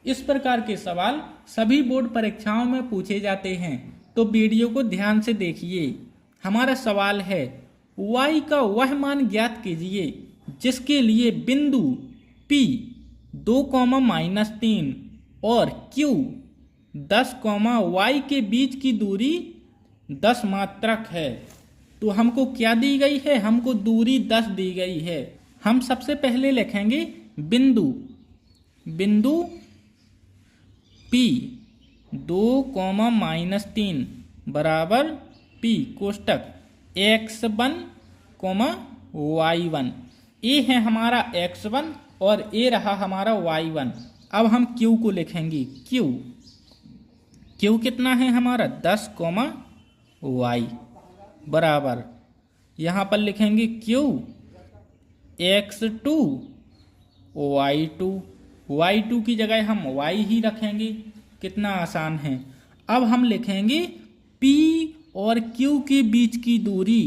इस प्रकार के सवाल सभी बोर्ड परीक्षाओं में पूछे जाते हैं, तो वीडियो को ध्यान से देखिए। हमारा सवाल है, y का वह मान ज्ञात कीजिए जिसके लिए बिंदु P 2, और Q 10, y के बीच की दूरी 10 मात्रक है। तो हमको क्या दी गई है? हमको दूरी 10 दी गई है। हम सबसे पहले लिखेंगे बिंदु P 2, बराबर P कोष्टक x1, y1। ए है हमारा x1 और ए रहा हमारा y1। अब हम q को लिखेंगे। q कितना है हमारा? 10, y बराबर यहाँ पर लिखेंगे q x2, y2 की जगह हम y ही रखेंगे। कितना आसान है। अब हम लिखेंगे P और Q के बीच की दूरी,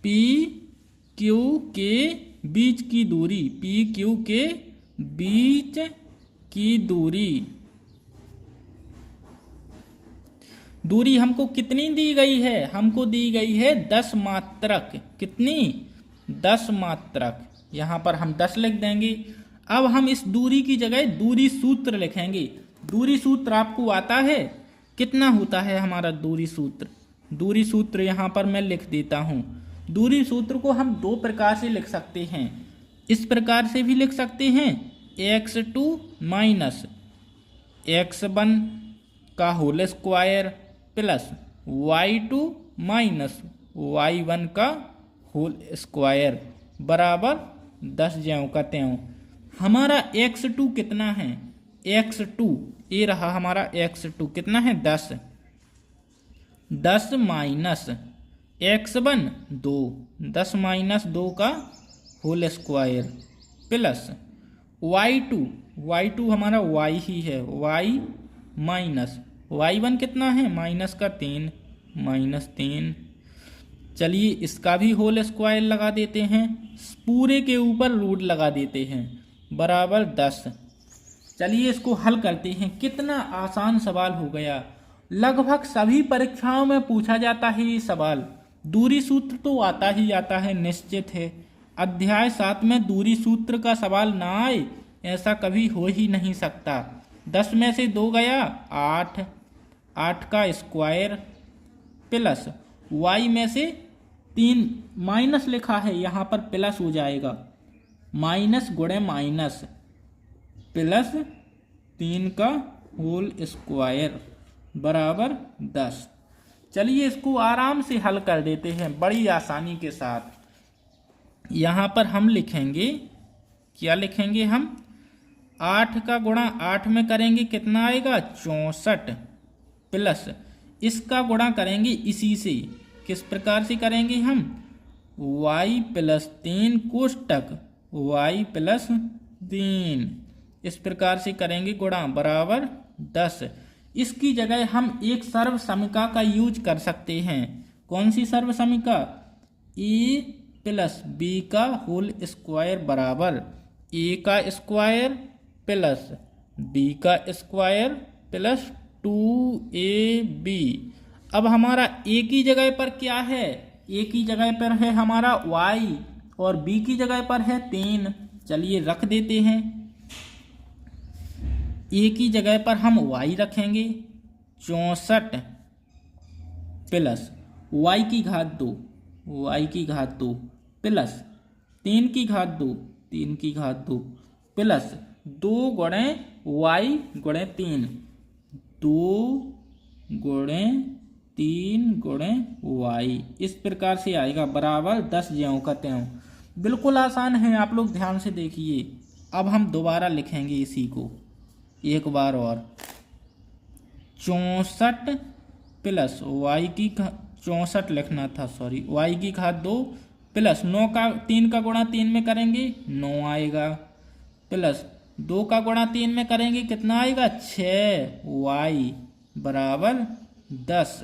P Q के बीच की दूरी, P Q के बीच की दूरी हमको कितनी दी गई है? हमको दी गई है 10 मात्रक। कितनी? 10 मात्रक। यहाँ पर हम 10 लिख देंगे। अब हम इस दूरी की जगह दूरी सूत्र लिखेंगे। दूरी सूत्र आपको आता है? कितना होता है हमारा दूरी सूत्र? दूरी सूत्र यहाँ पर मैं लिख देता हूँ। दूरी सूत्र को हम दो प्रकार से लिख सकते हैं। इस प्रकार से भी लिख सकते हैं, x2 माइनस x1 का whole square plus y2 minus y1 का होल स्क्वायर बराबर 10 ज्यों का त्यों। हमारा x2 कितना है? x2 ये रहा हमारा x2 कितना है? 10 माइनस x1 2, 10 माइनस 2 का होल स्क्वायर प्लस y2 हमारा y ही है, y माइनस y1 कितना है? माइनस का 3। चलिए इसका भी होल स्क्वायर लगा देते हैं, पूरे के ऊपर रूट लगा देते हैं, बराबर 10। चलिए इसको हल करते हैं। कितना आसान सवाल हो गया। लगभग सभी परीक्षाओं में पूछा जाता है ये सवाल। दूरी सूत्र तो आता ही आता है, निश्चित है। अध्याय 7 में दूरी सूत्र का सवाल ना आए ऐसा कभी हो ही नहीं सकता। 10 में से 2 गया 8 का स्क्वायर प्लस y में से 3 माइनस लिखा है, यहाँ पर प्लस हो जाएगा, माइनस गुणे माइनस प्लस 3 का होल स्क्वायर बराबर 10। चलिए इसको आराम से हल कर देते हैं बड़ी आसानी के साथ। यहाँ पर हम लिखेंगे, क्या लिखेंगे हम? 8 का गुणा 8 में करेंगे कितना आएगा? 64 प्लस इसका गुणा करेंगे इसी से। किस प्रकार से करेंगे हम? y प्लस 3 कोष्टक y प्लस 3, इस प्रकार से करेंगे गुणा बराबर 10। इसकी जगह हम एक सर्व समीका का यूज कर सकते हैं। कौन सी सर्व समीका? a प्लस b का होल स्क्वायर बराबर a का स्क्वायर प्लस b का स्क्वायर प्लस 2ab। अब हमारा a की जगह पर क्या है? a की जगह पर है हमारा y और b की जगह पर है 3। चलिए रख देते हैं। a की जगह पर हम y रखेंगे 64 प्लस y की घात 2 प्लस 3 की घात 2 प्लस 2 गुणे y गुणे 3, 2 गुणे 3 गुणे y, इस प्रकार से आएगा बराबर 10 ज्यों का त्यों। बिल्कुल आसान है, आप लोग ध्यान से देखिए। अब हम दोबारा लिखेंगे इसी को एक बार और। 64 प्लस y की 64 लिखना था, सॉरी, y की घात 2 प्लस 9 का 3 का गुणा 3 में करेंगे 9 आएगा, प्लस 2 का गुणा 3 में करेंगे कितना आएगा? 6y बराबर 10।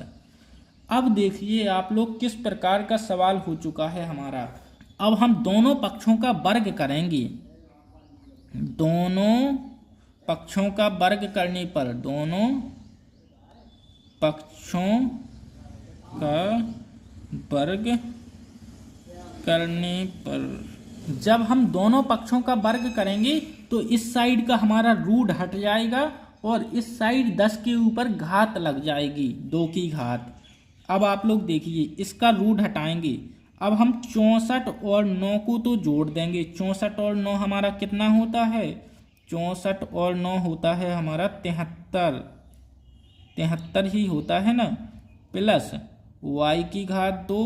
अब देखिए आप लोग किस प्रकार का सवाल हो चुका है हमारा। अब हम दोनों पक्षों का वर्ग करेंगे। दोनों पक्षों का वर्ग करने पर, दोनों पक्षों का वर्ग करने पर, जब हम दोनों पक्षों का वर्ग करेंगे तो इस साइड का हमारा रूट हट जाएगा और इस साइड 10 के ऊपर घात लग जाएगी, 2 की घात। अब आप लोग देखिए, इसका रूट हटाएंगे। अब हम 64 और 9 को तो जोड़ देंगे। 64 और 9 हमारा कितना होता है? 64 और 9 होता है हमारा 73, 73 ही होता है ना। प्लस y की घात 2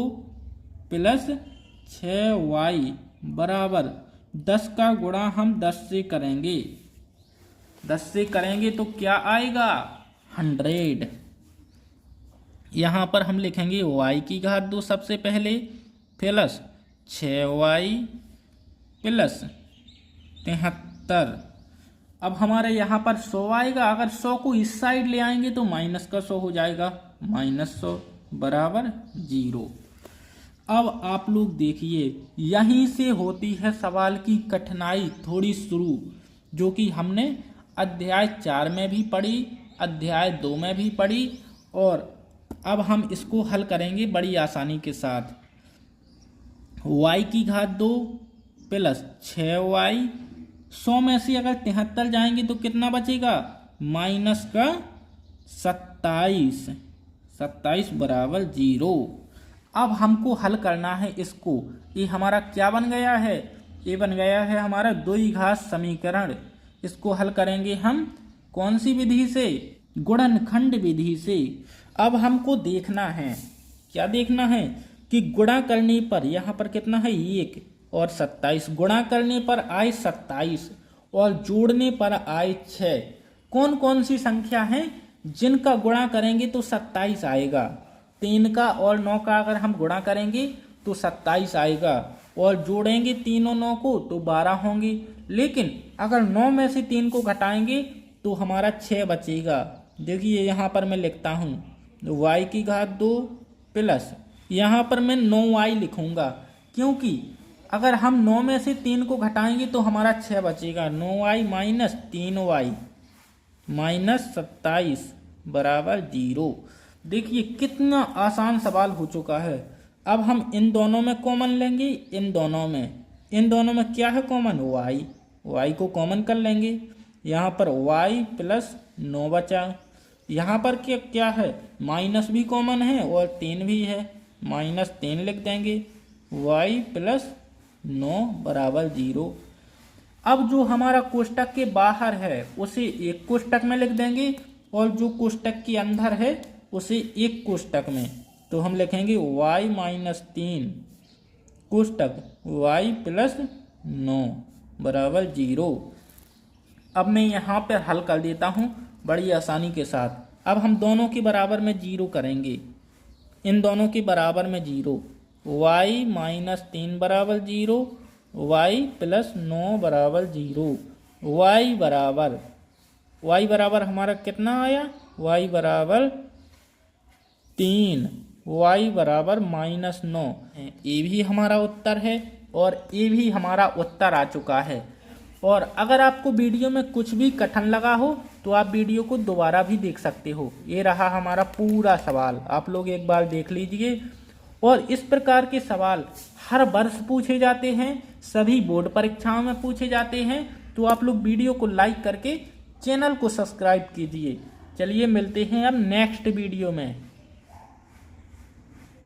प्लस 6y बराबर 10 का गुणा हम 10 से करेंगे। 10 से करेंगे तो क्या आएगा? 100। यहाँ पर हम लिखेंगे y की घात 2 सबसे पहले, प्लस 6y प्लस 73। अब हमारे यहाँ पर 100 आएगा। अगर 100 को इस साइड ले आएंगे तो माइनस का 100 हो जाएगा, -100 बराबर 0। अब आप लोग देखिए, यहीं से होती है सवाल की कठिनाई थोड़ी शुरू, जो कि हमने अध्याय 4 में भी पढ़ी, अध्याय 2 में भी पढ़ी, और अब हम इसको हल करेंगे बड़ी आसानी के साथ। y की घात 2 प्लस 6y, 100 में से अगर 73 जाएंगे तो कितना बचेगा? माइनस का 27, 27 बराबर 0। अब हमको हल करना है इसको। ये हमारा क्या बन गया है? ये बन गया है हमारा द्विघात समीकरण। इसको हल करेंगे हम कौन सी विधि से? गुणनखंड विधि से। अब हमको देखना है, क्या देखना है? कि गुणा करने पर यहाँ पर कितना है? 1 और 27, गुणा करने पर आए 27 और जोड़ने पर आए 6। कौन कौन सी संख्या है जिनका गुणा करेंगे तो 27 आएगा? 3 का और 9 का अगर हम गुणा करेंगे तो 27 आएगा, और जोड़ेंगे तीनों 9 को तो 12 होंगे। लेकिन अगर 9 में से 3 को घटाएंगे तो हमारा 6 बचेगा। देखिए यहाँ पर मैं लिखता हूँ y की घात 2 प्लस, यहाँ पर मैं 9y लिखूंगा, क्योंकि अगर हम 9 में से 3 को घटाएंगे तो हमारा 6 बचेगा। 9y माइनस 3y माइनस 27 बराबर 0। देखिए कितना आसान सवाल हो चुका है। अब हम इन दोनों में कॉमन लेंगे, इन दोनों में क्या है कॉमन? y को कॉमन कर लेंगे। यहाँ पर y प्लस 9 बचा। यहाँ पर क्या है? माइनस भी कॉमन है और 3 भी है, -3 लिख देंगे। y प्लस 9 बराबर 0। अब जो हमारा कोष्टक के बाहर है उसे एक कोष्टक में लिख देंगे, और जो कोष्टक के अंदर है उसे एक कोष्टक में। तो हम लिखेंगे y माइनस 3 कोष्टक y प्लस 9 बराबर 0। अब मैं यहाँ पर हल कर देता हूँ बड़ी आसानी के साथ। अब हम दोनों के बराबर में 0 करेंगे, इन दोनों के बराबर में 0, y माइनस 3 बराबर 0, y प्लस 9 बराबर 0। y बराबर हमारा कितना आया? y बराबर 3, y बराबर -9। ये भी हमारा उत्तर है और ये भी हमारा उत्तर आ चुका है। और अगर आपको वीडियो में कुछ भी कठिन लगा हो तो आप वीडियो को दोबारा भी देख सकते हो। ये रहा हमारा पूरा सवाल, आप लोग एक बार देख लीजिए। और इस प्रकार के सवाल हर वर्ष पूछे जाते हैं, सभी बोर्ड परीक्षाओं में पूछे जाते हैं। तो आप लोग वीडियो को लाइक करके चैनल को सब्सक्राइब कीजिए। चलिए मिलते हैं अब नेक्स्ट वीडियो में।